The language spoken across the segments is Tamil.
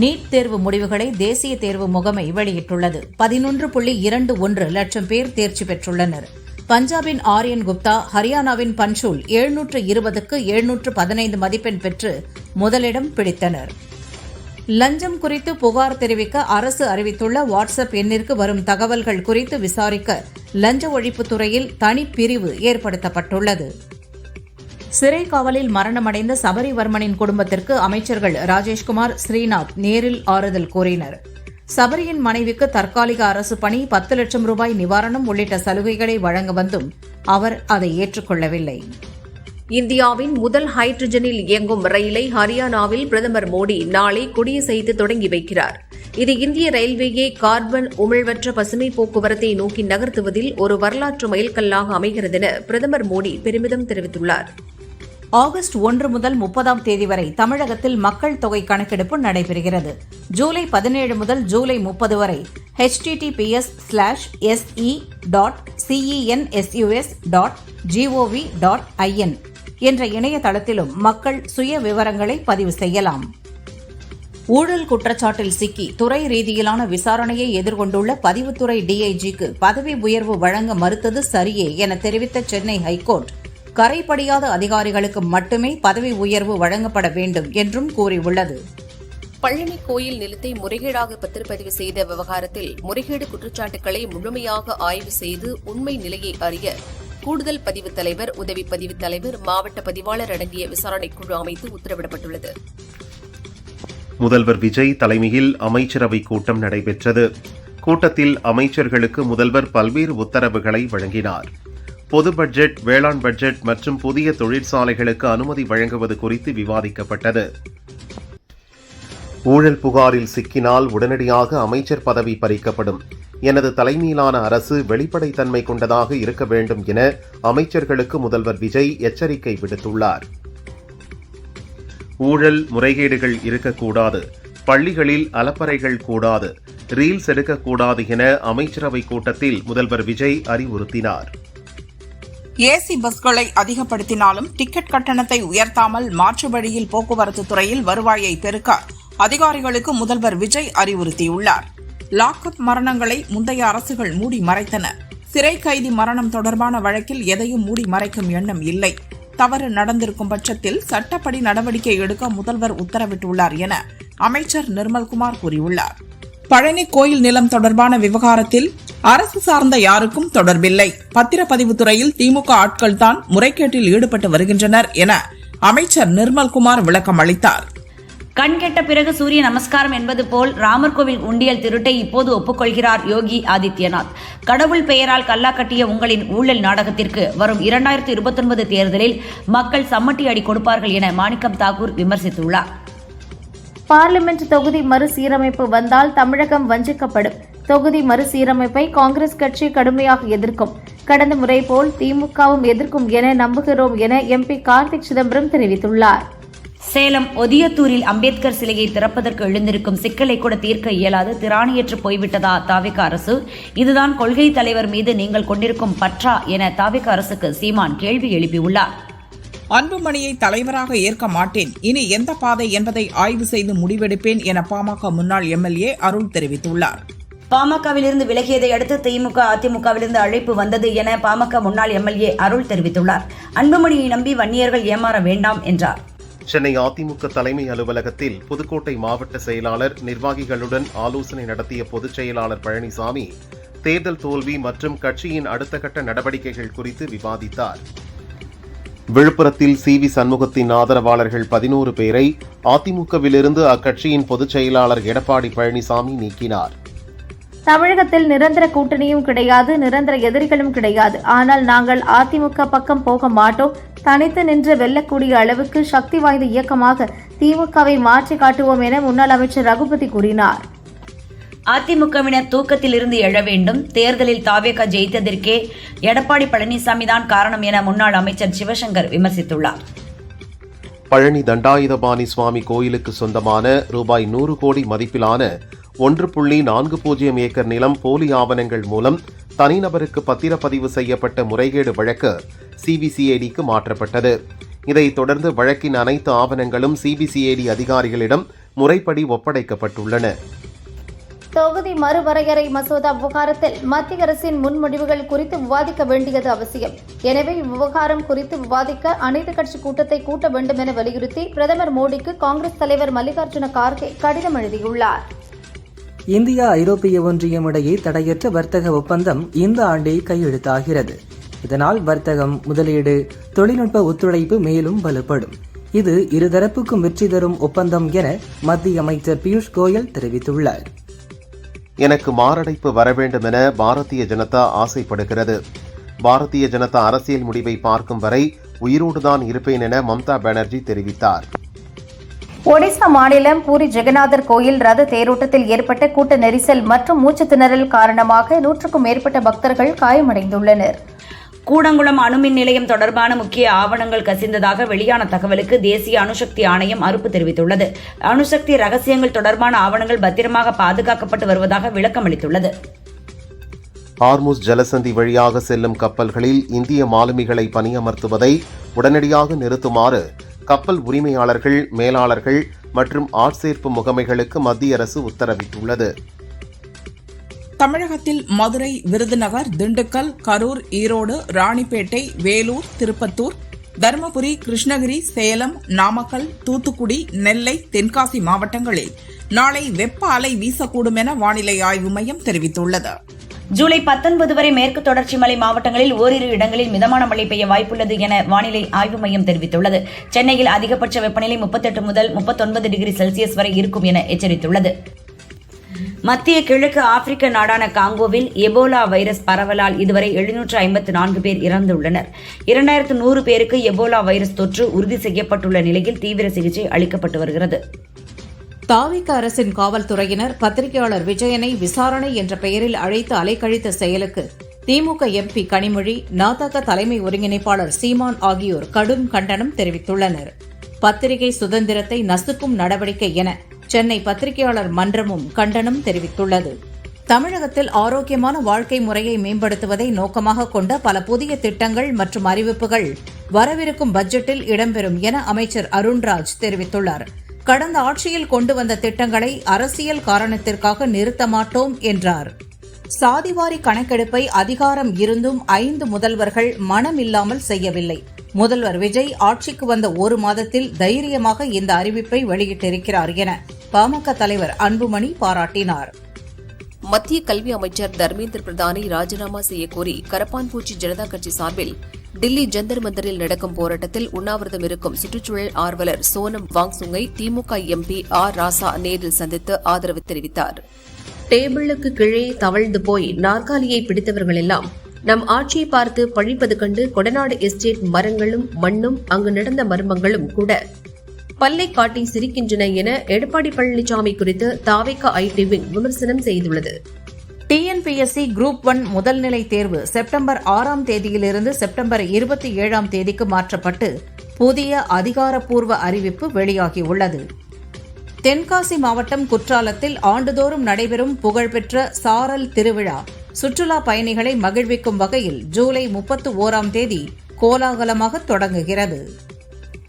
நீட் தேர்வு முடிவுகளை தேசிய தேர்வு முகமை வெளியிட்டுள்ளது. 11.21 லட்சம் பேர் தேர்ச்சி பெற்றுள்ளனர். பஞ்சாபின் ஆரியன் குப்தா, ஹரியானாவின் பன்ஷூல் 720க்கு 715 மதிப்பெண் பெற்று முதலிடம் பிடித்தனர். லஞ்சம் குறித்து புகார் தெரிவிக்க அரசு அறிவித்துள்ள வாட்ஸ்அப் எண்ணிற்கு வரும் தகவல்கள் குறித்து விசாரிக்க லஞ்ச ஒழிப்புத்துறையில் தனிப்பிரிவு ஏற்படுத்தப்பட்டுள்ளது. சிறை காவலில் மரணமடைந்த சபரிவர்மனின் குடும்பத்திற்கு அமைச்சர்கள் ராஜேஷ்குமார், ஸ்ரீநாத் நேரில் ஆறுதல் கூறினர். சபரியின் மனைவிக்கு தற்காலிக அரசு பணி, 10 லட்சம் ரூபாய் நிவாரணம் உள்ளிட்ட சலுகைகளை வழங்க வந்தும் அவர் அதை ஏற்றுக்கொள்ளவில்லை. இந்தியாவின் முதல் ஹைட்ரஜனில் இயங்கும் ரயிலை ஹரியானாவில் பிரதமர் மோடி நாளை கொடியசைத்து தொடங்கி வைக்கிறார். இது இந்திய ரயில்வேயை கார்பன் உமிழ்வற்ற பசுமை போக்குவரத்தை நோக்கி நகர்த்துவதில் ஒரு வரலாற்று மைல்கல்லாக அமைகிறது என பிரதமர் மோடி பெருமிதம் தெரிவித்துள்ளார். ஆகஸ்ட் 1 முதல் 30ஆம் தேதி வரை தமிழகத்தில் மக்கள் தொகை கணக்கெடுப்பு நடைபெறுகிறது. ஜூலை 17 முதல் ஜூலை 30 வரை https:/se.census.gov.in என்ற இணையதளத்திலும் மக்கள் சுய விவரங்களை பதிவு செய்யலாம். ஊழல் குற்றச்சாட்டில் சிக்கி துறை ரீதியிலான விசாரணையை எதிர்கொண்டுள்ள பதிவுத்துறை டிஐஜிக்கு பதவி உயர்வு வழங்க மறுத்தது சரியே என தெரிவித்த சென்னை ஹைகோர்ட், கரைபடியாத அதிகாரிகளுக்கு மட்டுமே பதவி உயர்வு வழங்கப்பட வேண்டும் என்றும் கூறியுள்ளது. பழனி கோயில் நிலத்தை முறைகேடாக பத்திரப்பதிவு செய்த விவகாரத்தில் முறைகேடு குற்றச்சாட்டுகளை முழுமையாக ஆய்வு செய்து உண்மை நிலையை அறிய கூடுதல் பதிவுத் தலைவர், உதவி பதிவுத் தலைவர், மாவட்ட பதிவாளர் அடங்கிய விசாரணைக் குழு அமைத்து உத்தரவிடப்பட்டுள்ளது. முதல்வர் விஜய் தலைமையில் அமைச்சரவை கூட்டம் நடைபெற்றது. கூட்டத்தில் அமைச்சர்களுக்கு முதல்வர் பல்வேறு உத்தரவுகளை வழங்கினார். பொது பட்ஜெட், வேளாண் பட்ஜெட் மற்றும் புதிய தொழிற்சாலைகளுக்கு அனுமதி வழங்குவது குறித்து விவாதிக்கப்பட்டது. ஊழல் புகாரில் சிக்கினால் உடனடியாக அமைச்சர் பதவி பறிக்கப்படும். எனது தலைமையிலான அரசு வெளிப்படைத்தன்மை கொண்டதாக இருக்க வேண்டும் என அமைச்சர்களுக்கு முதல்வர் விஜய் எச்சரிக்கை விடுத்துள்ளார். ஊழல் முறைகேடுகள் இருக்கக்கூடாது, பள்ளிகளில் அலப்பறைகள் கூடாது, ரீல்ஸ் எடுக்கக்கூடாது என அமைச்சரவை கூட்டத்தில் முதல்வர் விஜய் அறிவுறுத்தினார். ஏசி பஸ்களை அதிகப்படுத்தினாலும் டிக்கெட் கட்டணத்தை உயர்த்தாமல் மாற்று வழியில் போக்குவரத்து துறையில் வருவாயை பெருக்க அதிகாரிகளுக்கு முதல்வர் விஜய் அறிவுறுத்தியுள்ளார். லாக்அப் மரணங்களை முந்தைய அரசுகள் மூடி மறைத்தன. சிறை கைதி மரணம் தொடர்பான வழக்கில் எதையும் மூடி மறைக்கும் எண்ணம் இல்லை. தவறு நடந்திருக்கும் பட்சத்தில் சட்டப்படி நடவடிக்கை எடுக்க முதல்வர் உத்தரவிட்டுள்ளார் என அமைச்சர் நிர்மல்குமார் கூறியுள்ளார். பழனி கோயில் நிலம் தொடர்பான விவகாரத்தில் அரசு சார்ந்த யாருக்கும் தொடர்பில்லை. பத்திரப்பதிவு துறையில் திமுக ஆட்கள் தான் முறைகேட்டில் ஈடுபட்டு வருகின்றனர் என அமைச்சர் நிர்மல்குமார் விளக்கம் அளித்தார். கண்கெட்ட பிறகு சூரிய நமஸ்காரம் என்பது போல் ராமர் கோவில் உண்டியல் திருட்டை இப்போது ஒப்புக்கொள்கிறார் யோகி ஆதித்யநாத். கடவுள் பெயரால் கல்லா கட்டிய உங்களின் ஊழல் நாடகத்திற்கு வரும் 2029 தேர்தலில் மக்கள் சம்மட்டி அடி கொடுப்பார்கள் என மாணிக்கம் தாக்கூர் விமர்சித்துள்ளார். பார்லிமெண்ட் தொகுதி மறுசீரமைப்பு வந்தால் தமிழகம் வஞ்சிக்கப்படும். தொகுதி மறுசீரமைப்பை காங்கிரஸ் கட்சி கடுமையாக எதிர்க்கும். கடந்த முறை போல் திமுகவும் எதிர்க்கும் என நம்புகிறோம் என எம்பி கார்த்திக் சிதம்பரம் தெரிவித்துள்ளார். சேலம் ஒதியத்தூரில் அம்பேத்கர் சிலையை திறப்பதற்கு எழுந்திருக்கும் சிக்கலை கூட தீர்க்க இயலாது திராணியற்று போய்விட்டதா தாவிக அரசு? இதுதான் கொள்கை தலைவர் மீது நீங்கள் கொண்டிருக்கும் பற்றா என தாவிக அரசுக்கு சீமான் கேள்வி எழுப்பியுள்ளார். அன்புமணியை தலைவராக ஏற்க மாட்டேன், இனி எந்த பாதை என்பதை ஆய்வு செய்து முடிவெடுப்பேன் என பாமக முன்னாள் எம்எல்ஏ அருள் தெரிவித்துள்ளார். பாமகவிலிருந்து விலகியதை அடுத்து திமுக அதிமுகவிலிருந்து அழைப்பு வந்தது என பாமக முன்னாள் எம்எல்ஏ அருள் தெரிவித்துள்ளார். அன்புமணியை நம்பி வன்னியர்கள் ஏமாற வேண்டாம் என்றார். சென்னை அதிமுக தலைமை அலுவலகத்தில் புதுக்கோட்டை மாவட்ட செயலாளர் நிர்வாகிகளுடன் ஆலோசனை நடத்திய பொதுச் செயலாளர் பழனிசாமி தேர்தல் தோல்வி மற்றும் கட்சியின் அடுத்த கட்ட நடவடிக்கைகள் குறித்து விவாதித்தார். விழுப்புரத்தில் சி.வி. சண்முகத்தின் ஆதரவாளர்கள் 11 பேரை அதிமுகவிலிருந்து அக்கட்சியின் பொதுச் செயலாளர் எடப்பாடி பழனிசாமி நீக்கினார். தமிழகத்தில் நிரந்தர கூட்டணியும் கிடையாது, நிரந்தர எதிரிகளும் கிடையாது. ஆனால் நாங்கள் அதிமுக பக்கம் போக மாட்டோம். தனித்து நின்று வெல்லக்கூடிய அளவுக்கு சக்தி வாய்ந்த இயக்கமாக திமுகவை மாற்றி காட்டுவோம் என முன்னாள் அமைச்சர் ரகுபதி கூறினார். அதிமுகவினர் தூக்கத்தில் இருந்து எழ வேண்டும். தேர்தலில் தாவேக ஜெயித்ததற்கே எடப்பாடி பழனிசாமி தான் காரணம் என முன்னாள் அமைச்சர் சிவசங்கர் விமர்சித்துள்ளார். பழனி தண்டாயுதபாணி சுவாமி கோயிலுக்கு சொந்தமான ரூபாய் 100 கோடி மதிப்பிலான 1.40 ஏக்கர் நிலம் போலி ஆவணங்கள் மூலம் தனிநபருக்கு பத்திரப்பதிவு செய்யப்பட்ட முறைகேடு வழக்கு சிபிசிஐடிக்கு மாற்றப்பட்டது. இதைத் தொடர்ந்து வழக்கின் அனைத்து ஆவணங்களும் சிபிசிஐடி அதிகாரிகளிடம் முறைப்படி ஒப்படைக்கப்பட்டுள்ளன. தொகுதி மறுவரையறை மசோதா விவகாரத்தில் மத்திய அரசின் முன்மொழிவுகள் குறித்து விவாதிக்க வேண்டியது அவசியம். எனவே இவ்விவகாரம் குறித்து விவாதிக்க அனைத்துக் கட்சி கூட்டத்தை கூட்ட வேண்டும் என வலியுறுத்தி பிரதமர் மோடிக்கு காங்கிரஸ் தலைவர் மல்லிகார்ஜுன கார்கே கடிதம் எழுதியுள்ளார். இந்தியா ஐரோப்பிய ஒன்றியம் இடையே தடையற்ற வர்த்தக ஒப்பந்தம் இந்த ஆண்டே கையெழுத்தாகிறது. இதனால் வர்த்தகம், முதலீடு, தொழில்நுட்ப ஒத்துழைப்பு மேலும் வலுப்படும். இது இருதரப்புக்கும் வெற்றி தரும் ஒப்பந்தம் என மத்திய அமைச்சர் பியூஷ் கோயல் தெரிவித்துள்ளார். எனக்கு மாரடைப்பு வர வேண்டும் என பாரதிய ஜனதா ஆசைப்படுகிறது. பாரதிய ஜனதா அரசியல் முடிவை பார்க்கும் வரை உயிரோடுதான் இருப்பேன் என மம்தா பானர்ஜி தெரிவித்தார். ஒடிசா மாநிலம் பூரி ஜெகநாதர் கோயில் ரத தேரோட்டத்தில் ஏற்பட்ட கூட்ட நெரிசல் மற்றும் மூச்சு திணறல் காரணமாக 100க்கும் மேற்பட்ட பக்தர்கள் காயமடைந்துள்ளனர். கூடங்குளம் அணுமின் நிலையம் தொடர்பான முக்கிய ஆவணங்கள் கசிந்ததாக வெளியான தகவலுக்கு தேசிய அணுசக்தி ஆணையம் மறுப்பு தெரிவித்துள்ளது. அணுசக்தி ரகசியங்கள் தொடர்பான ஆவணங்கள் பத்திரமாக பாதுகாக்கப்பட்டு வருவதாக விளக்கம் அளித்துள்ளது. ஹார்முஸ் ஜலசந்தி வழியாக செல்லும் கப்பல்களில் இந்திய மாலுமிகளை பணியமர்த்துவதை உடனடியாக நிறுத்துமாறு கப்பல் உரிமையாளர்கள், மேலாளர்கள் மற்றும் ஆட்சேர்ப்பு முகமைகளுக்கு மத்திய அரசு உத்தரவிட்டுள்ளது. தமிழகத்தில் மதுரை, விருதுநகர், திண்டுக்கல், கரூர், ஈரோடு, ராணிப்பேட்டை, வேலூர், திருப்பத்தூர், தருமபுரி, கிருஷ்ணகிரி, சேலம், நாமக்கல், தூத்துக்குடி, நெல்லை, தென்காசி மாவட்டங்களில் நாளை வெப்ப அலை வீசக்கூடும் என வானிலை ஆய்வு மையம் தெரிவித்துள்ளது. ஜூலை 19 வரை மேற்கு தொடர்ச்சி மலை மாவட்டங்களில் ஓரிரு இடங்களில் மிதமான மழை பெய்ய வாய்ப்புள்ளது என வானிலை ஆய்வு மையம் தெரிவித்துள்ளது. சென்னையில் அதிகபட்ச வெப்பநிலை 38 முதல் 39 டிகிரி செல்சியஸ் வரை இருக்கும் என எச்சரித்துள்ளது. மத்திய கிழக்கு ஆப்பிரிக்க நாடான காங்கோவில் எபோலா வைரஸ் பரவலால் இதுவரை 754 பேர் இறந்துள்ளனர். 2100 பேருக்கு எபோலா வைரஸ் தொற்று உறுதி செய்யப்பட்டுள்ள நிலையில் தீவிர சிகிச்சை அளிக்கப்பட்டு வருகிறது. தாவிக அரசின் காவல்துறையினர் பத்திரிகையாளர் விஜயனை விசாரணை என்ற பெயரில் அழைத்து அலைக்கழித்த செயலுக்கு திமுக எம்பி கனிமொழி, நாதக தலைமை ஒருங்கிணைப்பாளர் சீமான் ஆகியோர் கடும் கண்டனம் தெரிவித்துள்ளனர். பத்திரிகை சுதந்திரத்தை நசுக்கும் நடவடிக்கை என சென்னை பத்திரிகையாளர் மன்றமும் கண்டனம் தெரிவித்துள்ளது. தமிழகத்தில் ஆரோக்கியமான வாழ்க்கை முறையை மேம்படுத்துவதை நோக்கமாக கொண்ட பல புதிய திட்டங்கள் மற்றும் அறிவிப்புகள் வரவிருக்கும் பட்ஜெட்டில் இடம்பெறும் என அமைச்சர் அருண்ராஜ் தெரிவித்துள்ளார். கடந்த ஆட்சியில் கொண்டு வந்த திட்டங்களை அரசியல் காரணத்திற்காக நிறுத்த மாட்டோம் என்றார். சாதிவாரி கணக்கெடுப்பை அதிகாரம் இருந்தும் 5 முதல்வர்கள் மனமில்லாமல் செய்யவில்லை. முதல்வர் விஜய் ஆட்சிக்கு வந்த 1 மாதத்தில் தைரியமாக இந்த அறிவிப்பை வெளியிட்டிருக்கிறார் என பாமக தலைவர் அன்புமணி பாராட்டினார். மத்திய கல்வி அமைச்சர் தர்மேந்திர பிரதானை ராஜினாமா செய்யக்கோரி கரப்பான்பூச்சி ஜனதா கட்சி சார்பில் டில்லி ஜந்தர் மந்தரில் நடக்கும் போராட்டத்தில் உண்ணாவிரதம் இருக்கும் சுற்றுச்சூழல் ஆர்வலர் சோனம் வாங்சுங்கை திமுக எம்பி ஆர் ராசா நேரில் சந்தித்து ஆதரவு தெரிவித்தார். டேபிளுக்கு கீழே தவழ்ந்து போய் நாற்காலியை பிடித்தவர்கள் எல்லாம் நம் ஆட்சியை பார்த்து பழிப்பது கண்டு கொடநாடு எஸ்டேட் மரங்களும் மண்ணும் அங்கு நடந்த மர்மங்களும் கூட பல்லை காட்டி சிரிக்கின்றன என எடப்பாடி பழனிசாமி குறித்து தாவேகா ஐடி விங் விமர்சனம் செய்துள்ளது. டிஎன்பிஎஸ்சி குரூப் 1 முதல்நிலை தேர்வு செப்டம்பர் 6ஆம் தேதியிலிருந்து செப்டம்பர் 27ஆம் தேதிக்கு மாற்றப்பட்டு புதிய அதிகாரப்பூர்வ அறிவிப்பு வெளியாகியுள்ளது. தென்காசி மாவட்டம் குற்றாலத்தில் ஆண்டுதோறும் நடைபெறும் புகழ்பெற்ற சாரல் திருவிழா சுற்றுலா பயணிகளை மகிழ்விக்கும் வகையில் ஜூலை 31ஆம் தேதி கோலாகலமாக தொடங்குகிறது.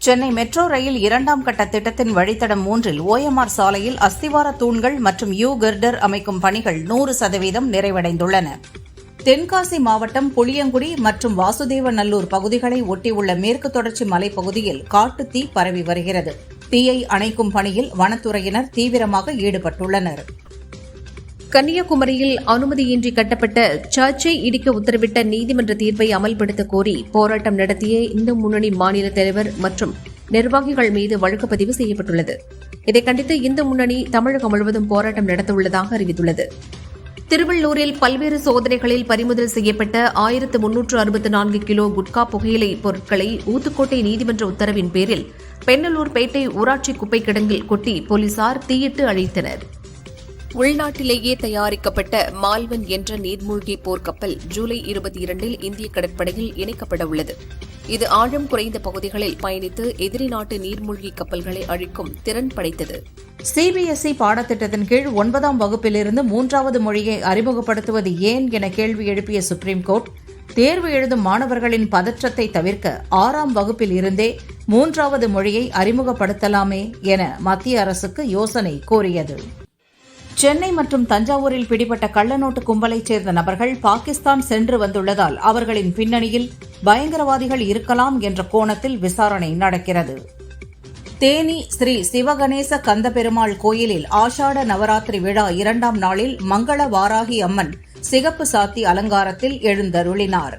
சென்னை மெட்ரோ ரயில் 2ஆம் கட்ட திட்டத்தின் வழித்தடம் 3இல் OMR சாலையில் அஸ்திவார தூண்கள் மற்றும் யூ கிர்டர் அமைக்கும் பணிகள் 100% நிறைவடைந்துள்ளன. தென்காசி மாவட்டம் புளியங்குடி மற்றும் வாசுதேவநல்லூர் பகுதிகளை ஒட்டியுள்ள மேற்கு தொடர்ச்சி மலைப்பகுதியில் காட்டுத்தீ பரவி வருகிறது. தீயை அணைக்கும் பணியில் வனத்துறையினர் தீவிரமாக ஈடுபட்டுள்ளனர். கன்னியாகுமரியில் அனுமதியின்றி கட்டப்பட்ட சர்ச்சை இடிக்க உத்தரவிட்ட நீதிமன்ற தீர்ப்பை அமல்படுத்த கோரி போராட்டம் நடத்திய இந்து முன்னணி மாநில தலைவர் மற்றும் நிர்வாகிகள் மீது வழக்கு பதிவு செய்யப்பட்டுள்ளது. இதை கண்டித்து இந்து முன்னணி தமிழகம் முழுவதும் போராட்டம் நடத்தவுள்ளதாக அறிவித்துள்ளது. திருவள்ளூரில் பல்வேறு சோதனைகளில் பறிமுதல் செய்யப்பட்ட 1364 கிலோ குட்கா புகையிலை பொருட்களை ஊத்துக்கோட்டை நீதிமன்ற உத்தரவின் பேரில் பெண்ணலூர் பேட்டை ஊராட்சி குப்பை கிடங்கில் கொட்டி போலீசார் தீயிட்டு அழித்தனர். உள்நாட்டிலேயே தயாரிக்கப்பட்ட மால்வன் என்ற நீர்மூழ்கி போர்க்கப்பல் ஜூலை 22இல் இந்திய கடற்படையில் இணைக்கப்பட உள்ளது. இது ஆழம் குறைந்த பகுதிகளில் பயணித்து எதிரி நாட்டு நீர்மூழ்கி கப்பல்களை அழிக்கும் திறன் படைத்தது. சிபிஎஸ்இ பாடத்திட்டத்தின் கீழ் 9ஆம் வகுப்பிலிருந்து 3வது மொழியை அறிமுகப்படுத்துவது ஏன் என கேள்வி எழுப்பிய சுப்ரீம் கோர்ட், தேர்வு எழுதும் மாணவர்களின் பதற்றத்தை தவிர்க்க 6ஆம் வகுப்பில் இருந்தே 3வது மொழியை அறிமுகப்படுத்தலாமே என மத்திய அரசுக்கு யோசனை கோரியது. சென்னை மற்றும் தஞ்சாவூரில் பிடிபட்ட கள்ளநோட்டு கும்பலைச் சேர்ந்த நபர்கள் பாகிஸ்தான் சென்று வந்துள்ளதால் அவர்களின் பின்னணியில் பயங்கரவாதிகள் இருக்கலாம் என்ற கோணத்தில் விசாரணை நடக்கிறது. தேனி ஸ்ரீ சிவகணேச கந்தபெருமாள் கோயிலில் ஆஷாட நவராத்திரி விழா 2ஆம் நாளில் மங்கள வாராகி அம்மன் சிகப்பு சாத்தி அலங்காரத்தில் எழுந்தருளினார்.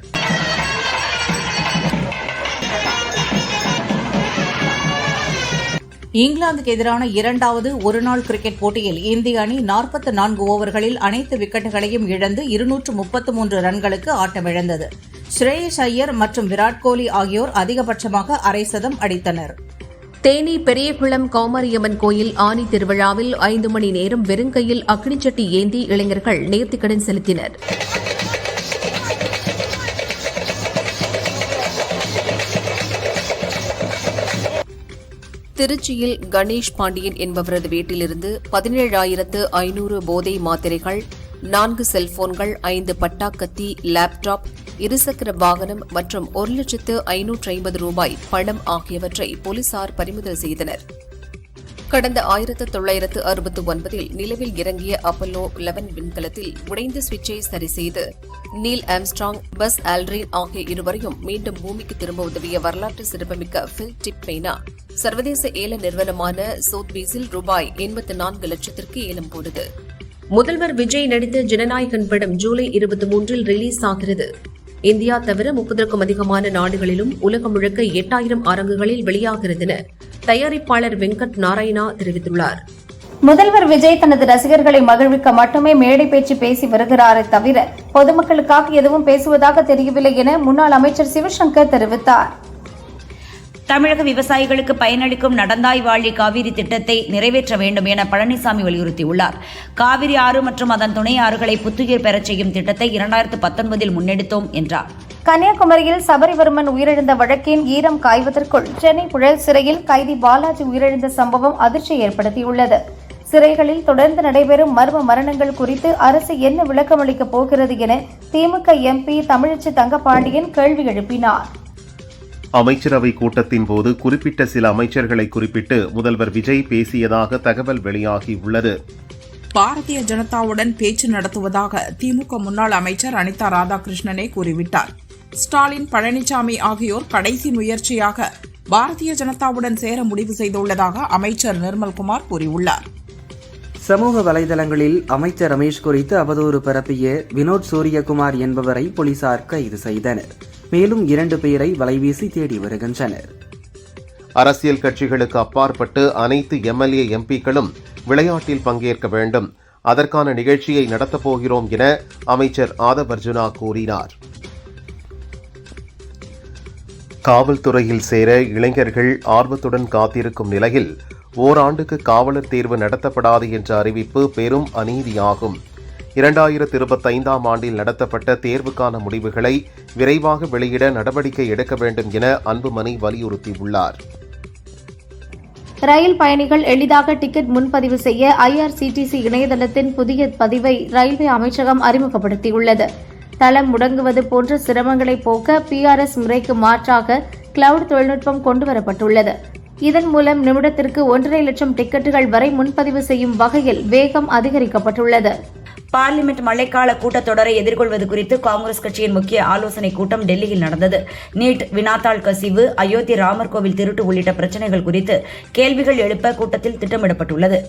இங்கிலாந்துக்கு எதிரான 2வது ஒருநாள் கிரிக்கெட் போட்டியில் இந்திய அணி 44 ஓவர்களில் அனைத்து விக்கெட்டுகளையும் இழந்து 233 ரன்களுக்கு ஆட்டமிழந்தது. ஸ்ரேயஸ் ஐயர் மற்றும் விராட் கோலி ஆகியோர் அதிகபட்சமாக அரை சதம் அடித்தனர். தேனி பெரியகுளம் காமாரியம்மன் கோயில் ஆனி திருவிழாவில் 5 மணி நேரம் வெறுங்கையில் அக்னிச்சட்டி ஏந்தி இளைஞர்கள் நேர்த்திக்கடன் செலுத்தினர். திருச்சியில் கணேஷ் பாண்டியன் என்பவரது வீட்டிலிருந்து 17,500 போதை மாத்திரைகள், 4 செல்போன்கள், 5 பட்டாக்கத்தி, லேப்டாப், இருசக்கர வாகனம் மற்றும் 1,550,000 ரூபாய் பணம் ஆகியவற்றை போலீசார் பறிமுதல் செய்தனர். கடந்த 1969இல் நிலவில் இறங்கிய அப்பல்லோ 11 விண்கலத்தில் உடைந்த சுவிட்சை சரிசெய்து நீல் ஆம்ஸ்ட்ராங், பஸ் ஆல்ட்ரின் ஆகிய இருவரையும் மீண்டும் பூமிக்கு திரும்ப உதவிய வரலாற்று சிறப்புமிக்க பில் டிப்மெய்னா சர்வதேச ஏல நிறுவனமான சோத்பீஸில் ரூபாய் 84 லட்சத்திற்கு ஏலம் போனது. முதல்வர் விஜய் நடித்த ஜனநாயகன் படம் ஜூலை 23இல் ரிலீஸ் ஆகிறது. இந்தியா தவிர 30க்கும் அதிகமான நாடுகளிலும் உலகம் முழுக்க 8000 அரங்குகளில் வெளியாகிறது என தயாரிப்பாளர் வெங்கட் நாராயணா தெரிவித்துள்ளார். முதல்வர் விஜய் தனது ரசிகர்களை மகிழ்விக்க மட்டுமே மேடை பேச்சு பேசி வருகிறாரே தவிர பொதுமக்களுக்காக எதுவும் பேசுவதாக தெரியவில்லை என முன்னாள் அமைச்சர் சிவசங்கர் தெரிவித்தார். தமிழக விவசாயிகளுக்கு பயனளிக்கும் நடந்தாய் வாழி காவிரி திட்டத்தை நிறைவேற்ற வேண்டும் என பழனிசாமி வலியுறுத்தியுள்ளார். காவிரி ஆறு மற்றும் அதன் துணை ஆறுகளை புத்துயிர் பெறச் செய்யும் திட்டத்தை 2019இல் முன்னெடுத்தோம் என்றார். கன்னியாகுமரியில் சபரிவர்மன் உயிரிழந்த வழக்கின் ஈரம் காய்வதற்குள் சென்னை புழல் சிறையில் கைதி பாலாஜி உயிரிழந்த சம்பவம் அதிர்ச்சி ஏற்படுத்தியுள்ளது. சிறைகளில் தொடர்ந்து நடைபெறும் மர்ம மரணங்கள் குறித்து அரசு என்ன விளக்கமளிக்கப் போகிறது என திமுக எம்பி தமிழச்சி தங்கபாண்டியன் கேள்வி எழுப்பினார். அமைச்சரவை கூட்டத்தின் போது குறிப்பிட்ட சில அமைச்சர்களை குறிப்பிட்டு முதல்வர் விஜய் பேசியதாக தகவல் வெளியாகியுள்ளது. பாரதிய ஜனதாவுடன் பேச்சு நடத்துவதாக திமுக முன்னாள் அமைச்சர் அனிதா ராதாகிருஷ்ணனே கூறிவிட்டார். ஸ்டாலின், பழனிசாமி ஆகியோர் கடைசி முயற்சியாக பாரதிய ஜனதாவுடன் சேர முடிவு செய்துள்ளதாக அமைச்சர் நிர்மல்குமார் கூறியுள்ளார். சமூக வலைதளங்களில் அமைச்சர் ரமேஷ் குறித்து அவதூறு பரப்பிய வினோத் சூரியகுமார் என்பவரை போலீசார் கைது செய்தனர். மேலும் 2 பேரை வலைவீசி தேடி வருகின்றனர். அரசியல் கட்சிகளுக்கு அப்பாற்பட்டு அனைத்து எம்எல்ஏ எம்பிக்களும் விளையாட்டில் பங்கேற்க வேண்டும். அதற்கான நிகழ்ச்சியை நடத்தப் போகிறோம் என அமைச்சர் ஆதவ் அர்ஜுனா கூறினார். காவல்துறையில் சேர இளைஞர்கள் ஆர்வத்துடன் காத்திருக்கும் நிலையில் ஓராண்டுக்கு காவலர் தேர்வு நடத்தப்படாது என்ற அறிவிப்பு பெரும் அநீதியாகும். 2025ஆம் ஆண்டில் நடத்தப்பட்ட தேர்வுக்கான முடிவுகளை விரைவாக வெளியிட நடவடிக்கை எடுக்க வேண்டும் என அன்புமணி வலியுறுத்தியுள்ளார். ரயில் பயணிகள் எளிதாக டிக்கெட் முன்பதிவு செய்ய IRCTC இணையதளத்தின் புதிய பதிவை ரயில்வே அமைச்சகம் அறிமுகப்படுத்தியுள்ளது. தளம் முடங்குவது போன்ற சிரமங்களை போக்க PRS முறைக்கு மாற்றாக கிளவுட் தொழில்நுட்பம் கொண்டுவரப்பட்டுள்ளது. இதன் மூலம் நிமிடத்திற்கு 1.5 லட்சம் டிக்கெட்டுகள் வரை முன்பதிவு செய்யும் வகையில் வேகம் அதிகரிக்கப்பட்டுள்ளது. பார்லிமெண்ட் மழைக்கால கூட்டத்தொடரை எதிர்கொள்வது குறித்து காங்கிரஸ் கட்சியின் முக்கிய ஆலோசனைக் கூட்டம் டெல்லியில் நடந்தது. நீட், வினாத்தாள் கசிவு, அயோத்தி ராமர் கோவில் திருட்டு உள்ளிட்ட பிரச்சினைகள் குறித்து கேள்விகள் எழுப்ப கூட்டத்தில் திட்டமிடப்பட்டுள்ளது.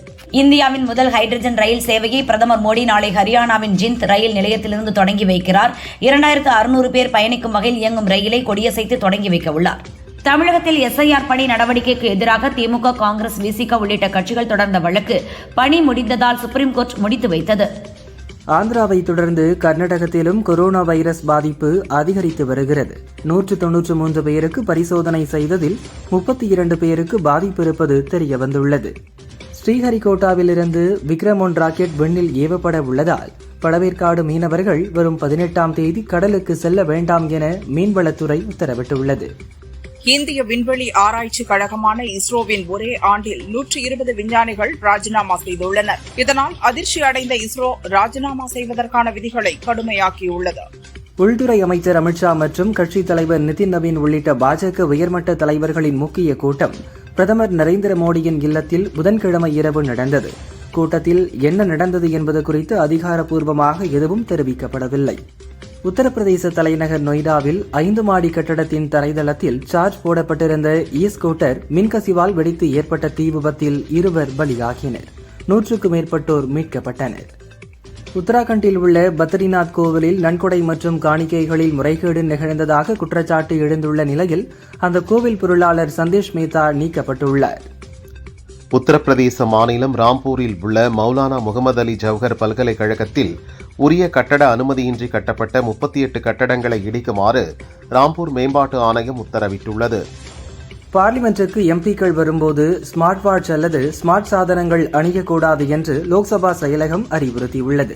இந்தியாவின் முதல் ஹைட்ரஜன் ரயில் சேவையை பிரதமர் மோடி நாளை ஹரியானாவின் ஜிந்த் ரயில் நிலையத்திலிருந்து தொடங்கி வைக்கிறார். 2600 பேர் பயணிக்கும் வகையில் இயங்கும் ரயிலை கொடியசைத்து தொடங்கி வைக்க உள்ளார். தமிழகத்தில் SIR பணி நடவடிக்கைக்கு எதிராக திமுக, காங்கிரஸ், VCK உள்ளிட்ட கட்சிகள் தொடர்ந்த வழக்கு பணி முடிந்ததால் சுப்ரீம் கோர்ட் முடித்து வைத்தது. ஆந்திராவை தொடர்ந்து கர்நாடகத்திலும் கொரோனா வைரஸ் பாதிப்பு அதிகரித்து வருகிறது. 193 பேருக்கு பரிசோதனை செய்ததில் 32 பேருக்கு பாதிப்பு இருப்பது தெரியவந்துள்ளது. ஸ்ரீஹரிகோட்டாவிலிருந்து விக்ரம் 1 ராக்கெட் விண்ணில் ஏவப்பட உள்ளதால் பழவேற்காடு மீனவர்கள் வரும் 18ஆம் தேதி கடலுக்கு செல்ல வேண்டாம் என மீன்வளத்துறை உத்தரவிட்டுள்ளது. இந்திய விண்வெளி ஆராய்ச்சி கழகமான இஸ்ரோவின் ஒரே ஆண்டில் 120 விஞ்ஞானிகள் ராஜினாமா செய்துள்ளனர். இதனால் அதிர்ச்சி அடைந்த இஸ்ரோ ராஜினாமா செய்வதற்கான விதிகளை கடுமையாக்கியுள்ளது. உள்துறை அமைச்சர் அமித்ஷா மற்றும் கட்சித் தலைவர் நிதின் நவீன் உள்ளிட்ட பாஜக உயர்மட்ட தலைவர்களின் முக்கிய கூட்டம் பிரதமர் நரேந்திர மோடியின் இல்லத்தில் புதன்கிழமை இரவு நடந்தது. கூட்டத்தில் என்ன நடந்தது என்பது குறித்து அதிகாரப்பூர்வமாக எதுவும் தெரிவிக்கப்படவில்லை. உத்தரப்பிரதேச தலைநகர் நொய்டாவில் 5 மாடி கட்டடத்தின் தரைதளத்தில் சார்ஜ் போடப்பட்டிருந்த ஸ்கூட்டர் மின்கசிவால் வெடித்து ஏற்பட்ட தீ விபத்தில் 2 பலியாகினர். 100க்கும் மேற்பட்டோர் மீட்கப்பட்டனர். உத்தராகண்டில் உள்ள பத்ரிநாத் கோவிலில் நன்கொடை மற்றும் காணிக்கைகளில் முறைகேடு நிகழ்ந்ததாக குற்றச்சாட்டு எழுந்துள்ள நிலையில் அந்த கோவில் பொருளாளர் சந்தேஷ் மேத்தா நீக்கப்பட்டுள்ளார். உத்தரப்பிரதேச மாநிலம் ராம்பூரில் உள்ள மௌலானா முகமது அலி ஜவஹர் பல்கலைக்கழகத்தில் உரிய கட்டட அனுமதியின்றி கட்டப்பட்ட 38 கட்டடங்களை இடிக்குமாறு ராம்பூர் மேம்பாட்டு ஆணையம் உத்தரவிட்டுள்ளது. பார்லிமென்ட்டுக்கு எம்பிக்கள் வரும்போது ஸ்மார்ட் வாட்ச் அல்லது ஸ்மார்ட் சாதனங்கள் அணியக்கூடாது என்று லோக்சபா செயலகம் அறிவுறுத்தியுள்ளது.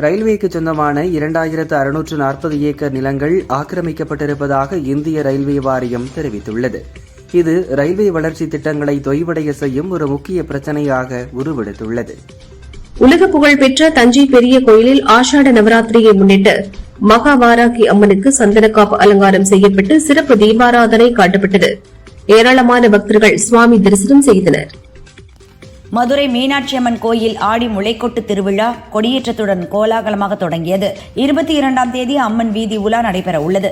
ரயில்வேக்கு சொந்தமான 2640 ஏக்கர் நிலங்கள் ஆக்கிரமிக்கப்பட்டிருப்பதாக இந்திய ரயில்வே வாரியம் தெரிவித்துள்ளது. இது ரயில்வே வளர்ச்சி திட்டங்களை தொய்வடைய செய்யும் ஒரு முக்கிய பிரச்சனையாக உருவெடுத்துள்ளது. உலக புகழ்பெற்ற தஞ்சை பெரிய கோயிலில் ஆஷாட நவராத்திரியை முன்னிட்டு மகாவாராகி அம்மனுக்கு சந்தனக்காப்பு அலங்காரம் செய்யப்பட்டு சிறப்பு தீபாராதனை காட்டப்பட்டது. ஏராளமான பக்தர்கள் சுவாமி தரிசனம் செய்தனர். மதுரை மீனாட்சி அம்மன் கோயில் ஆடி முளைக்கொட்டு திருவிழா கொடியேற்றத்துடன் கோலாகலமாக தொடங்கியது. 22ஆம் தேதி அம்மன் வீதி உலா நடைபெற உள்ளது.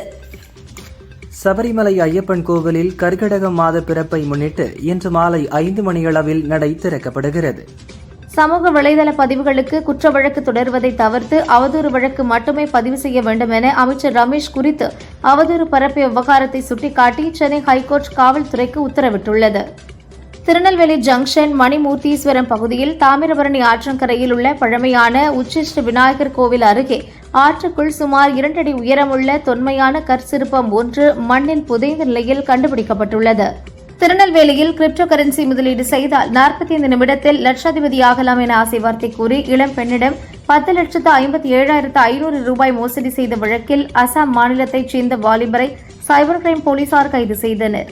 சபரிமலை ஐயப்பன் கோவிலில் கர்க்கடக மாத பிறப்பை முன்னிட்டு இன்று மாலை 5 மணியளவில் நடை திறக்கப்படுகிறது. சமூக வலைதள பதிவுகளுக்கு குற்ற வழக்கு தொடர்வதை தவிர்த்து அவதூறு வழக்கு மட்டுமே பதிவு செய்ய வேண்டும் என அமைச்சர் ரமேஷ் குறித்து அவதூறு பரப்பிய விவகாரத்தை சுட்டிக்காட்டி சென்னை ஹைகோர்ட் காவல்துறைக்கு உத்தரவிட்டுள்ளது. திருநெல்வேலி ஜங்ஷன் மணிமூர்த்தீஸ்வரம் பகுதியில் தாமிரபரணி ஆற்றங்கரையில் உள்ள பழமையான உச்சிஷ்ட விநாயகர் கோவில் அருகே ஆற்றுக்குள் சுமார் 2 அடி உயரமுள்ள தொன்மையான கற்சிற்பம் ஒன்று மண்ணில் புதைந்த நிலையில் கண்டுபிடிக்கப்பட்டுள்ளது. திருநெல்வேலியில் கிரிப்டோ கரன்சி முதலீடு செய்தால் 45 நிமிடத்தில் லட்சாதிபதியாகலாம் என ஆசை வார்த்தை கூறி இளம் பெண்ணிடம் 10,57,500 ரூபாய் மோசடி செய்த வழக்கில் அசாம் மாநிலத்தைச் சேர்ந்த வாலிபரை சைபர் கிரைம் போலீசார் கைது செய்தனர்.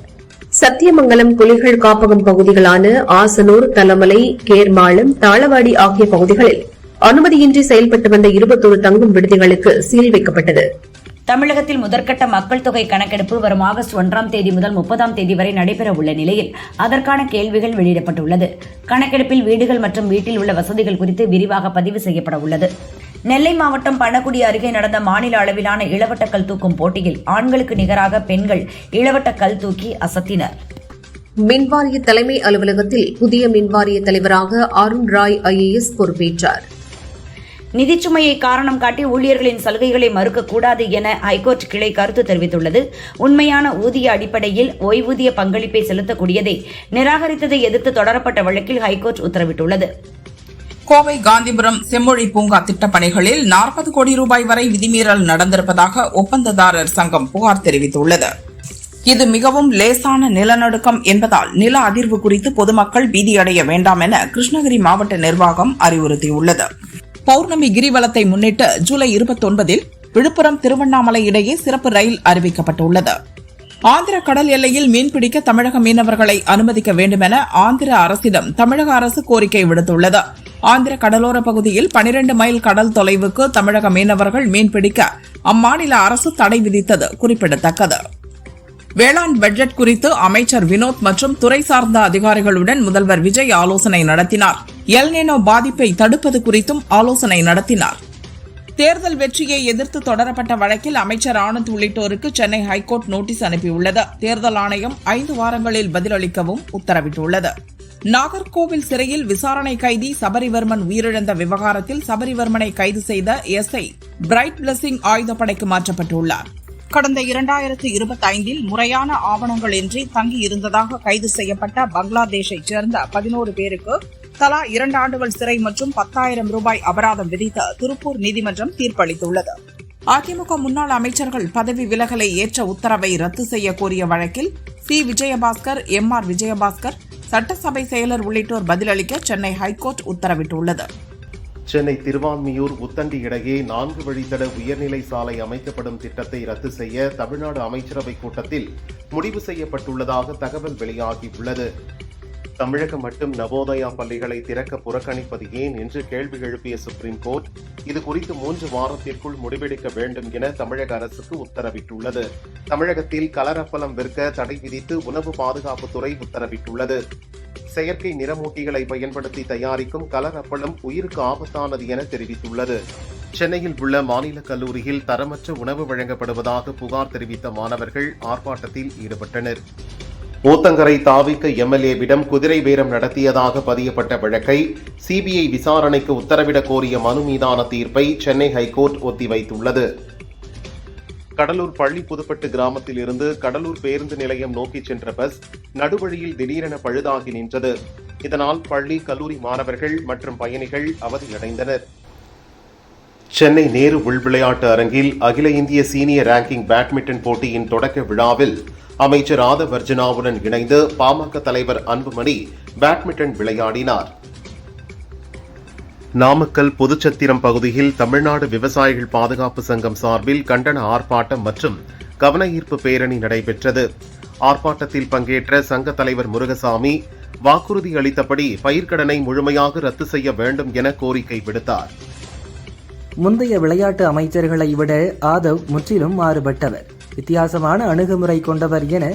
சத்தியமங்கலம் புலிகள் காப்பகம் பகுதிகளான ஆசனூர், தலமலை, கேர்மாளம், தாளவாடி ஆகிய பகுதிகளில் அனுமதியின்றி செயல்பட்டு வந்த 21 தங்கும் விடுதிகளுக்கு சீல் வைக்கப்பட்டது. தமிழகத்தில் முதற்கட்ட மக்கள் தொகை கணக்கெடுப்பு வரும் ஆகஸ்ட் 1ஆம் தேதி முதல் 30ஆம் தேதி வரை நடைபெற உள்ள நிலையில் அதற்கான கேள்விகள் வெளியிடப்பட்டுள்ளது. கணக்கெடுப்பில் வீடுகள் மற்றும் வீட்டில் உள்ள வசதிகள் குறித்து விரிவாக பதிவு செய்யப்பட உள்ளது. நெல்லை மாவட்டம் பணகுடி அருகே நடந்த மாநில அளவிலான இளவட்ட கல் தூக்கும் போட்டியில் ஆண்களுக்கு நிகராக பெண்கள் இளவட்ட கல் தூக்கி அசத்தினர். மின்வாரிய தலைமை அலுவலகத்தில் புதிய மின்வாரிய தலைவராக அருண் ராய் IAS பொறுப்பேற்றார். நிதிச்சுமையை காரணம் காட்டி ஊழியர்களின் சலுகைகளை மறுக்கக்கூடாது என ஹைகோர்ட் கிளை கருத்து தெரிவித்துள்ளது. உண்மையான ஊதிய அடிப்படையில் ஓய்வூதிய பங்களிப்பை செலுத்தக்கூடியதை நிராகரித்ததை எதிர்த்து தொடரப்பட்ட வழக்கில் ஹைகோர்ட் உத்தரவிட்டுள்ளது. கோவை காந்திபுரம் செம்மொழி பூங்கா திட்டப் பணிகளில் 40 கோடி ரூபாய் வரை விதிமீறல் நடந்திருப்பதாக ஒப்பந்ததாரர் சங்கம் புகார் தெரிவித்துள்ளது. இது மிகவும் லேசான நிலநடுக்கம் என்பதால் நில அதிர்வு குறித்து பொதுமக்கள் பீதியடைய வேண்டாம் என கிருஷ்ணகிரி மாவட்ட நிர்வாகம் அறிவுறுத்தியுள்ளது. பௌர்ணமி கிரிவலத்தை முன்னிட்டு ஜூலை 29இல் விழுப்புரம் திருவண்ணாமலை இடையே சிறப்பு ரயில் அறிவிக்கப்பட்டுள்ளது. ஆந்திர கடல் எல்லையில் மீன்பிடிக்க தமிழக மீனவர்களை அனுமதிக்க வேண்டும் என ஆந்திர அரசிடம் தமிழக அரசு கோரிக்கை விடுத்துள்ளது. ஆந்திர கடலோர பகுதியில் 12 மைல் கடல் தொலைவுக்கு தமிழக மீனவர்கள் மீன்பிடிக்க அம்மாநில அரசு தடை விதித்தது குறிப்பிடத்தக்கது. வேளாண் பட்ஜெட் குறித்து அமைச்சர் வினோத் மற்றும் துறை சார்ந்த அதிகாரிகளுடன் முதல்வர் விஜய் ஆலோசனை நடத்தினார். எல்னினோ பாதிப்பை தடுப்பது குறித்தும் ஆலோசனை நடத்தினார். தேர்தல் வெற்றியை எதிர்த்து தொடரப்பட்ட வழக்கில் அமைச்சர் ஆனந்த் உள்ளிட்டோருக்கு சென்னை ஹைகோர்ட் நோட்டீஸ் அனுப்பியுள்ளது. தேர்தல் ஆணையம் 5 வாரங்களில் பதிலளிக்கவும் உத்தரவிட்டுள்ளது. நாகர்கோவில் சிறையில் விசாரணை கைதி சபரிவர்மன் உயிரிழந்த விவகாரத்தில் சபரிவர்மனை கைது செய்த SI பிரைட் பிளஸிங் ஆயுதப்படைக்கு மாற்றப்பட்டுள்ளார். கடந்த 2025இல் முறையான ஆவணங்களின்றி தங்கியிருந்ததாக கைது செய்யப்பட்ட பங்களாதேஷைச் சேர்ந்த 11 பேருக்கு தலா 2 ஆண்டுகள் சிறை மற்றும் 10,000 ரூபாய் அபராதம் விதித்து திருப்பூர் நீதிமன்றம் தீர்ப்பளித்துள்ளது. அதிமுக முன்னாள் அமைச்சர்கள் பதவி விலகலை ஏற்ற உத்தரவை ரத்து செய்ய கோரிய வழக்கில் C. விஜயபாஸ்கர், MR. விஜயபாஸ்கர், சட்டசபை செயலர் உள்ளிட்டோர் பதிலளிக்க சென்னை ஹைகோர்ட் உத்தரவிட்டுள்ளது. சென்னை திருவான்மியூர் உத்தண்டி இடையே 4 வழித்தட உயர்நிலை சாலை அமைக்கப்படும் திட்டத்தை ரத்து செய்ய தமிழ்நாடு அமைச்சரவை கூட்டத்தில் முடிவு செய்யப்பட்டுள்ளதாக தகவல் வெளியாகியுள்ளது. தமிழகம் மட்டும் நவோதயா பள்ளிகளை திறக்க புறக்கணிப்பது ஏன் என்று கேள்வி எழுப்பிய சுப்ரீம் கோர்ட் இது குறித்து 3 வாரத்திற்குள் முடிவெடுக்க வேண்டும் என தமிழக அரசுக்கு உத்தரவிட்டுள்ளது. தமிழகத்தில் கலரப்பலம் விற்க தடை விதித்து உணவு பாதுகாப்புத்துறை உத்தரவிட்டுள்ளது. செயற்கை நிறமூட்டிகளை பயன்படுத்தி தயாரிக்கும் கலர் அப்பளம் உயிருக்கு ஆபத்தானது என தெரிவித்துள்ளது. சென்னையில் உள்ள மாநில கல்லூரியில் தரமற்ற உணவு வழங்கப்படுவதாக புகார் தெரிவித்த மாணவர்கள் ஆர்ப்பாட்டத்தில் ஈடுபட்டனர். ஊத்தங்கரை தாவிக எம்எல்ஏவிடம் குதிரை பேரம் நடத்தியதாக பதியப்பட்ட வழக்கை சிபிஐ விசாரணைக்கு உத்தரவிடக் கோரிய மனு மீதான தீர்ப்பை சென்னை ஹைகோர்ட் ஒத்திவைத்துள்ளது. கடலூர் பள்ளி புதுப்பட்டு கிராமத்தில் இருந்து கடலூர் பேருந்து நிலையம் நோக்கி சென்ற பஸ் நடுவழியில் திடீரென பழுதாகி நின்றது. இதனால் பள்ளி கல்லூரி மாணவர்கள் மற்றும் பயணிகள் அவதியடைந்தனர். சென்னை நேரு உள்விளையாட்டு அரங்கில் அகில இந்திய சீனியர் ரேங்கிங் பேட்மிண்டன் போட்டியின் தொடக்க விழாவில் அமைச்சர் ஆதவ் அர்ஜுனாவுடன் இணைந்து பாமக தலைவர் அன்புமணி பேட்மிண்டன் விளையாடினார். நாமக்கல் புதுச்சத்திரம் பகுதியில் தமிழ்நாடு விவசாயிகள் பாதுகாப்பு சங்கம் சார்பில் கண்டன ஆர்ப்பாட்டம் மற்றும் கவன ஈர்ப்பு பேரணி நடைபெற்றது. ஆர்ப்பாட்டத்தில் பங்கேற்ற சங்க தலைவர் முருகசாமி வாக்குறுதி அளித்தபடி பயிர்க்கடனை முழுமையாக ரத்து செய்ய வேண்டும் என கோரிக்கை விடுத்தார். முந்தைய விளையாட்டு அமைச்சர்களை விட ஆதவ் முற்றிலும் மாறுபட்டவர், வித்தியாசமான அணுகுமுறை கொண்டவர் என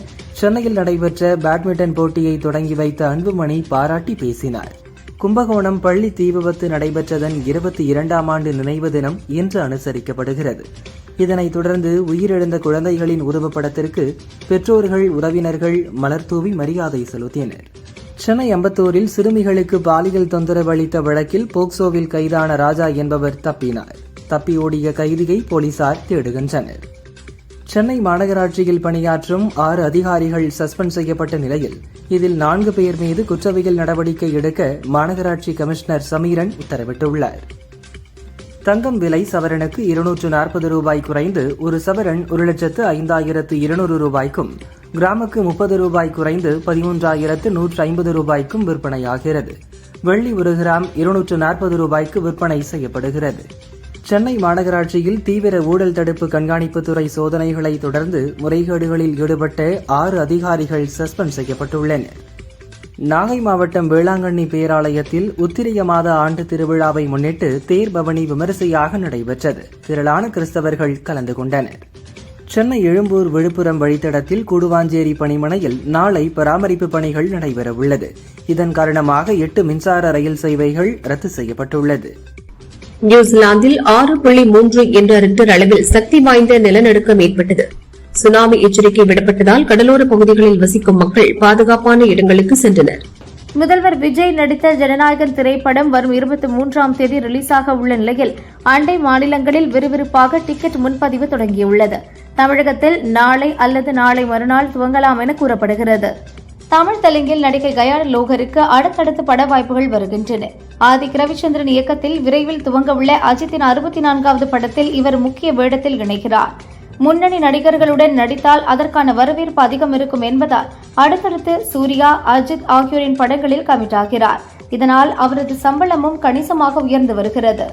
சென்னையில் நடைபெற்ற பேட்மிண்டன் போட்டியை தொடங்கி வைத்த அன்புமணி பாராட்டி பேசினார். கும்பகோணம் பள்ளி தீ விபத்து நடைபெற்றதன் 22ஆம் ஆண்டு நினைவு தினம் இன்று அனுசரிக்கப்படுகிறது. இதனைத் தொடர்ந்து உயிரிழந்த குழந்தைகளின் உருவப்படத்திற்கு பெற்றோர்கள், உறவினர்கள் மலர்தூவி மரியாதை செலுத்தினர். சென்னை அம்பத்தூரில் சிறுமிகளுக்கு பாலியல் தொந்தரவு அளித்த வழக்கில் போக்சோவில் கைதான ராஜா என்பவர் தப்பினார். தப்பி ஓடிய கைதியை போலீசார் தேடுகின்றனர். சென்னை மாநகராட்சியில் பணியாற்றும் 6 அதிகாரிகள் சஸ்பெண்ட் செய்யப்பட்ட நிலையில் இதில் 4 பேர் மீது குற்றவியல் நடவடிக்கை எடுக்க மாநகராட்சி கமிஷனர் சமீரன் உத்தரவிட்டுள்ளார். தங்கம் விலை சவரனுக்கு 240 ரூபாய் குறைந்து ஒரு சவரன் 1,05,200 ரூபாய்க்கும், கிராமுக்கு 30 ரூபாய் குறைந்து 13,150 ரூபாய்க்கும் விற்பனையாகிறது. வெள்ளி 1 கிராம் 240 ரூபாய்க்கு விற்பனை செய்யப்படுகிறது. சென்னை மாநகராட்சியில் தீவிர ஊழல் தடுப்பு கண்காணிப்புத்துறை சோதனைகளை தொடர்ந்து முறைகேடுகளில் ஈடுபட்ட 6 அதிகாரிகள் சஸ்பெண்ட் செய்யப்பட்டுள்ளனர். நாகை மாவட்டம் வேளாங்கண்ணி பேராலயத்தில் உத்திரிய மாத ஆண்டு திருவிழாவை முன்னிட்டு தேர் பவனி விமரிசையாக நடைபெற்றது. திரளான கிறிஸ்தவர்கள் கலந்து கொண்டனர். சென்னை எழும்பூர் விழுப்புரம் வழித்தடத்தில் கூடுவாஞ்சேரி பணிமனையில் நாளை பராமரிப்பு பணிகள் நடைபெறவுள்ளது. இதன் காரணமாக 8 மின்சார ரயில் சேவைகள் ரத்து செய்யப்பட்டுள்ளது. நியூசிலாந்தில் 6.3 என்ற ரிக்டர் அளவில் சக்தி வாய்ந்த நிலநடுக்கம் ஏற்பட்டது. சுனாமி எச்சரிக்கை விடப்பட்டதால் கடலோர பகுதிகளில் வசிக்கும் மக்கள் பாதுகாப்பான இடங்களுக்கு சென்றனர். முதல்வர் விஜய் நடித்த ஜனநாயகன் திரைப்படம் வரும் 23ஆம் தேதி ரிலீஸாக உள்ள நிலையில் அண்டை மாநிலங்களில் விறுவிறுப்பாக டிக்கெட் முன்பதிவு தொடங்கியுள்ளது. தமிழகத்தில் நாளை அல்லது நாளை மறுநாள் துவங்கலாம் என கூறப்படுகிறது. தமிழ் தெலுங்கில் நடிகை கயானா லோகருக்கு அடுத்தடுத்து பட வாய்ப்புகள் வருகின்றன. ஆதிக் ரவிச்சந்திரன் இயக்கத்தில் விரைவில் துவங்கவுள்ள அஜித்தின் 64வது படத்தில் இவர் முக்கிய வேடத்தில் இணைகிறார். முன்னணி நடிகர்களுடன் நடித்தால் அதற்கான வரவேற்பு அதிகம் இருக்கும் என்பதால் அடுத்தடுத்து சூர்யா, அஜித் ஆகியோரின் படங்களில் கமிட் ஆகிறார். இதனால் அவரது சம்பளமும் கணிசமாக உயர்ந்து வருகிறது.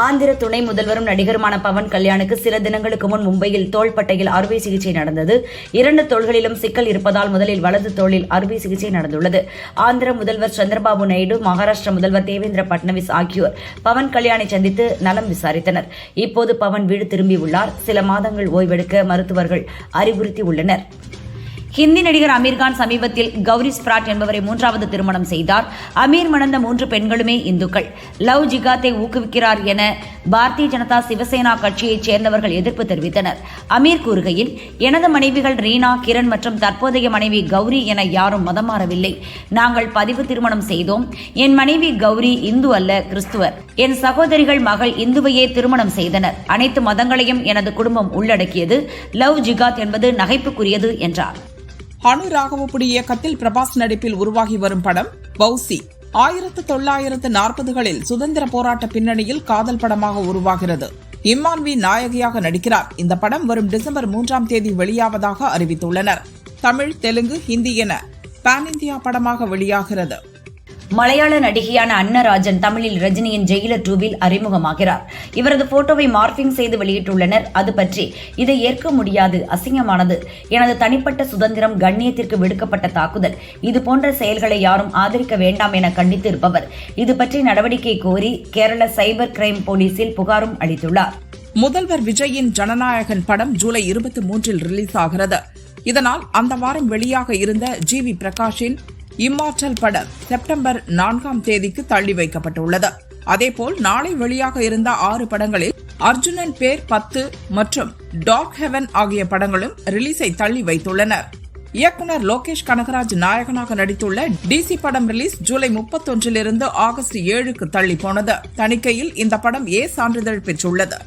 ஆந்திர துணை முதல்வரும் நடிகருமான பவன் கல்யாணுக்கு சில தினங்களுக்கு முன் மும்பையில் தோள்பட்டையில் அறுவை சிகிச்சை நடந்தது. 2 தோள்களிலும் சிக்கல் இருப்பதால் முதலில் வலது தோளில் அறுவை சிகிச்சை நடந்துள்ளது. ஆந்திர முதல்வர் சந்திரபாபு நாயுடு, மகாராஷ்டிர முதல்வர் தேவேந்திர பட்னவிஸ் ஆகியோர் பவன் கல்யாணை சந்தித்து நலம் விசாரித்தனர். இப்போது பவன் வீடு திரும்பியுள்ளார். சில மாதங்கள் ஓய்வெடுக்க மருத்துவர்கள் அறிவுறுத்தியுள்ளனர். ஹிந்தி நடிகர் அமீர்கான் சமீபத்தில் கௌரி ஸ்பிராட் என்பவரை 3வது திருமணம் செய்தார். அமீர் மணந்த 3 பெண்களுமே இந்துக்கள். லவ் ஜிகாத்தை ஊக்குவிக்கிறார் என பாரதிய ஜனதா சிவசேனா கட்சியைச் சேர்ந்தவர்கள் எதிர்ப்பு தெரிவித்தனர். அமீர் கூறுகையில், எனது மனைவிகள் ரீனா, கிரண் மற்றும் தற்போதைய மனைவி கௌரி என யாரும் மதம் மாறவில்லை. நாங்கள் பதிவு திருமணம் செய்தோம். என் மனைவி கௌரி இந்து அல்ல, கிறிஸ்துவர். என் சகோதரிகள் மகள் இந்துவையே திருமணம் செய்தனர். அனைத்து மதங்களையும் எனது குடும்பம் உள்ளடக்கியது. லவ் ஜிகாத் என்பது நகைப்புக்குரியது என்றார். அனு ராகவபுடி இயக்கத்தில் பிரபாஸ் நடிப்பில் உருவாகி வரும் படம் பௌசி 1940களில் சுதந்திர போராட்ட பின்னணியில் காதல் படமாக உருவாகிறது. இம்மான்வி நாயகியாக நடிக்கிறார். இந்த படம் வரும் டிசம்பர் 3ஆம் தேதி வெளியாவதாக அறிவித்துள்ளனர். தமிழ், தெலுங்கு, ஹிந்தி என பான் இந்தியா படமாக வெளியாகிறது. மலையாள நடிகையான அன்னராஜன் தமிழில் ரஜினியின் ஜெயிலர் 2வில் அறிமுகமாகிறார். இவரது போட்டோவை மார்பிங் செய்து வெளியிட்டுள்ளனர். அது பற்றி இதை ஏற்க முடியாது, அசிங்கமானது, எனது தனிப்பட்ட சுதந்திரம், கண்ணியத்திற்கு விடுக்கப்பட்ட தாக்குதல், இதுபோன்ற செயல்களை யாரும் ஆதரிக்க வேண்டாம் என கண்டித்து இருப்பவர் இது பற்றி நடவடிக்கை கோரி கேரள சைபர் கிரைம் போலீசில் புகாரும் அளித்துள்ளார். முதல்வர் விஜயின் ஜனநாயகன் படம் ஜூலை 23 ரிலீஸ் ஆகிறது. இதனால் அந்த வாரம் வெளியாக இருந்த GV பிரகாஷின் இம்மார்டல் படம் செப்டம்பர் 4ஆம் தேதிக்கு தள்ளி வைக்கப்பட்டுள்ளது. அதேபோல் நாளை வெளியாக இருந்த 6 படங்களில் அர்ஜுனன் பேர் 10 மற்றும் டாக் ஹெவன் ஆகிய படங்களும் ரிலீஸை தள்ளி வைத்துள்ளனர். இயக்குனர் லோகேஷ் கனகராஜ் நாயகனாக நடித்துள்ள DC படம் ரிலீஸ் ஜூலை 31 ஆகஸ்ட் 7க்கு தள்ளி போனது. தணிக்கையில் இந்த படம் A சான்றிதழ் பெற்றுள்ளது.